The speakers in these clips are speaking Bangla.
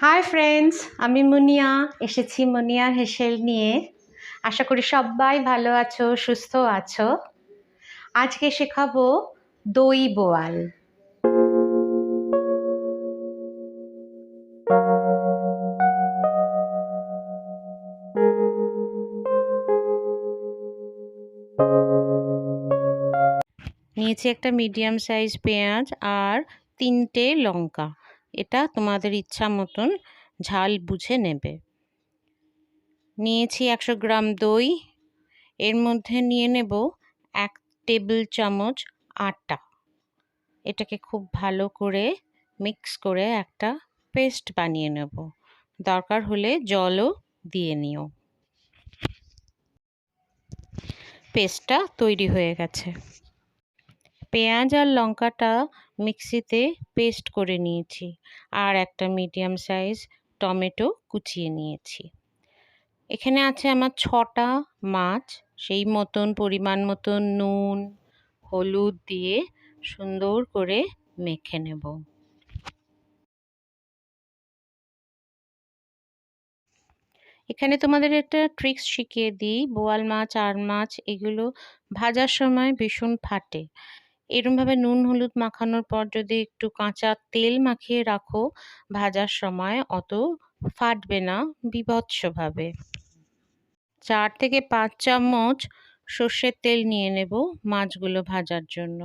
হাই ফ্রেন্ডস, আমি মুনিয়া এসেছি মুনিয়ার হেসেল নিয়ে। আশা করি সবাই ভালো আছো, সুস্থ আছো। আজকে শেখাবো দই বোয়াল। নিয়েছি একটা মিডিয়াম সাইজ পেঁয়াজ আর 3টে লঙ্কা। এটা তোমাদের ইচ্ছা মতন ঝাল বুঝে নেবে। নিয়েছি 100 গ্রাম দই। এর মধ্যে নিয়ে নেব 1 টেবিল চামচ আটা। এটাকে খুব ভালো করে মিক্স করে একটা পেস্ট বানিয়ে নেব। দরকার হলে জলও দিয়ে নিও। পেস্টটা তৈরি হয়ে গেছে। পেঁয়াজ আর লঙ্কাটা মিক্সিতে পেস্ট করে নিয়েছি, আর একটা মিডিয়াম সাইজ টমেটো কুচিয়ে নিয়েছি। এখানে আছে আমার 6টা মাছ। সেই মতন পরিমাণ মতন নুন হলুদ দিয়ে সুন্দর করে মেখে নেব। এখানে তোমাদের একটা ট্রিক্স শিখিয়ে দিই। বোয়াল মাছ আর মাছ এগুলো ভাজার সময় ভীষণ ফাটে। এরমভাবে নুন হলুদ মাখানোর পর যদি একটু কাঁচা তেল মাখিয়ে রাখো, ভাজার সময় অত ফাটবে না বীভৎসভাবে। 4 থেকে 5 চামচ সর্ষের তেল নিয়ে নেব মাছগুলো ভাজার জন্য।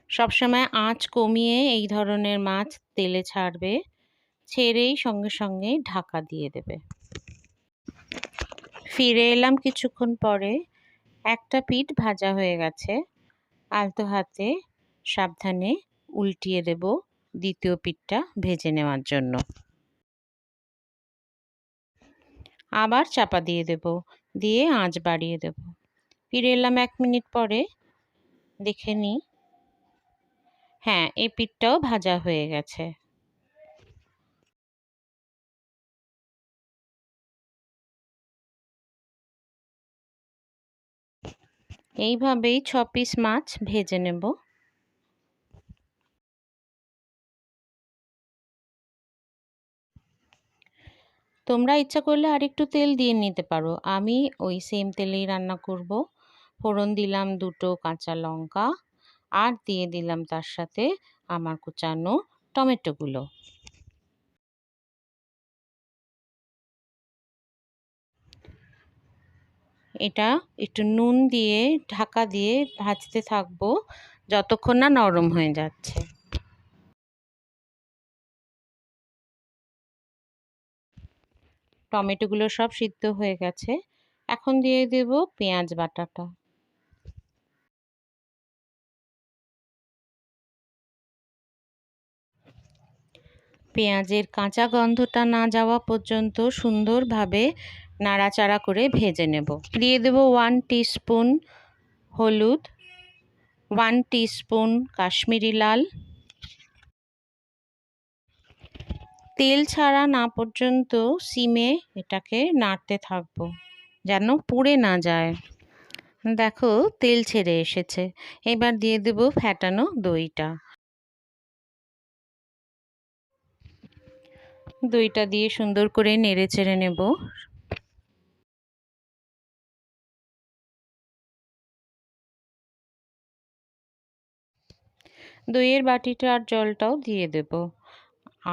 সবসময় আঁচ কমিয়ে এই ধরনের মাছ তেলে ছাড়বে। ছেড়েই সঙ্গে সঙ্গে ঢাকা দিয়ে দেবে। ফিরে এলাম কিছুক্ষণ পরে। একটা পিঠ ভাজা হয়ে গেছে। আলতো হাতে সাবধানে উল্টিয়ে দেব দ্বিতীয় পিঠটা ভেজে নেওয়ার জন্য। আবার চাপা দিয়ে দেব, দিয়ে আঁচ বাড়িয়ে দেব। ফিরে এলাম 1 মিনিট পরে। দেখে নিই, হ্যাঁ, এই পিঠটাও ভাজা হয়ে গেছে। এইভাবেই 6 পিস মাছ ভেজে নেব। তোমরা ইচ্ছা করলে আরেকটু তেল দিয়ে নিতে পারো। আমি ওই সেম তেলেই রান্না করব। ফোড়ন দিলাম 2টো কাঁচা লঙ্কা, আর দিয়ে দিলাম তার সাথে আমার কুচানো টমেটোগুলো। এটা একটু নুন দিয়ে ঢাকা দিয়ে ভাজতে থাকবো যতক্ষণ না নরম হয়ে যাচ্ছে। টমেটোগুলো সব সিদ্ধ হয়ে গেছে। এখন দিয়ে দেব পেঁয়াজ বাটাটা। পেঁয়াজের কাঁচা গন্ধটা না যাওয়া পর্যন্ত সুন্দরভাবে নাড়াচাড়া করে ভেজে নেব। দিয়ে দেব 1 টিস্পুন হলুদ, 1 টিস্পুন কাশ্মীরি লাল। তেল ছাড়া না পর্যন্ত সিমে এটাকে নাড়তে থাকবো যেন পুড়ে না যায়। দেখো তেল ছেড়ে এসেছে। এবার দিয়ে দেব ফ্যাটানো দইটা। দইটা দিয়ে সুন্দর করে নেড়ে চেড়ে নেব। দইয়ের বাটিটার জলটাও দিয়ে দেব,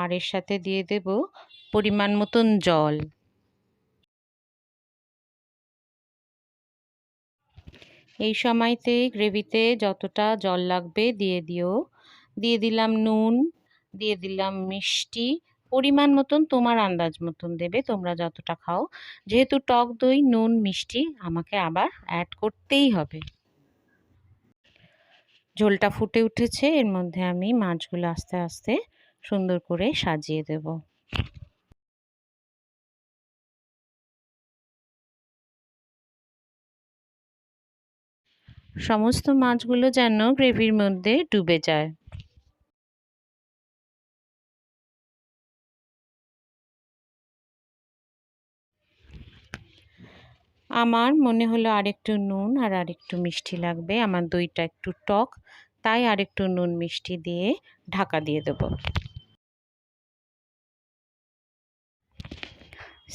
আর এর সাথে দিয়ে দেব পরিমাণ মতন জল। এই সময়তে গ্রেভিতে যতটা জল লাগবে দিয়ে দিও। দিয়ে দিলাম নুন, দিয়ে দিলাম মিষ্টি। পরিমাণ মতন তোমার আন্দাজ মতন দেবে, তোমরা যতটা খাও। যেহেতু টক দই, নুন মিষ্টি আমাকে আবার অ্যাড করতেই হবে। ঝোলটা ফুটে উঠেছে। এর মধ্যে আমি মাছগুলো আস্তে আস্তে সুন্দর করে সাজিয়ে দেব। সমস্ত মাছগুলো যেন গ্রেভির মধ্যে ডুবে যায়। আমার মনে হলো আরেকটু নুন আর আরেকটু মিষ্টি লাগবে। আমার দইটা একটু টক, তাই আরেকটু নুন মিষ্টি দিয়ে ঢাকা দিয়ে দেব।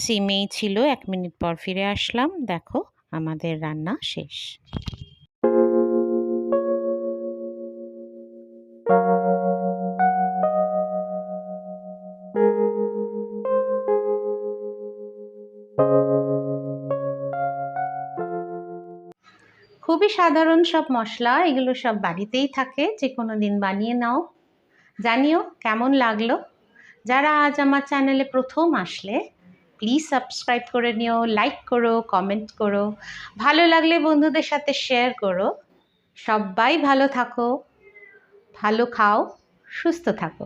সিমেই ছিল, 1 মিনিট পর ফিরে আসলাম। দেখো আমাদের রান্না শেষ। খুবই সাধারণ সব মশলা, এগুলো সব বাড়িতেই থাকে, যে কোনো দিন বানিয়ে নাও। জানিও কেমন লাগলো। যারা আজ আমার চ্যানেলে প্রথম আসলে প্লিজ সাবস্ক্রাইব করে নিও, লাইক করো, কমেন্ট করো, ভালো লাগলে বন্ধুদের সাথে শেয়ার করো। সবাই ভালো থাকো, ভালো খাও, সুস্থ থাকো।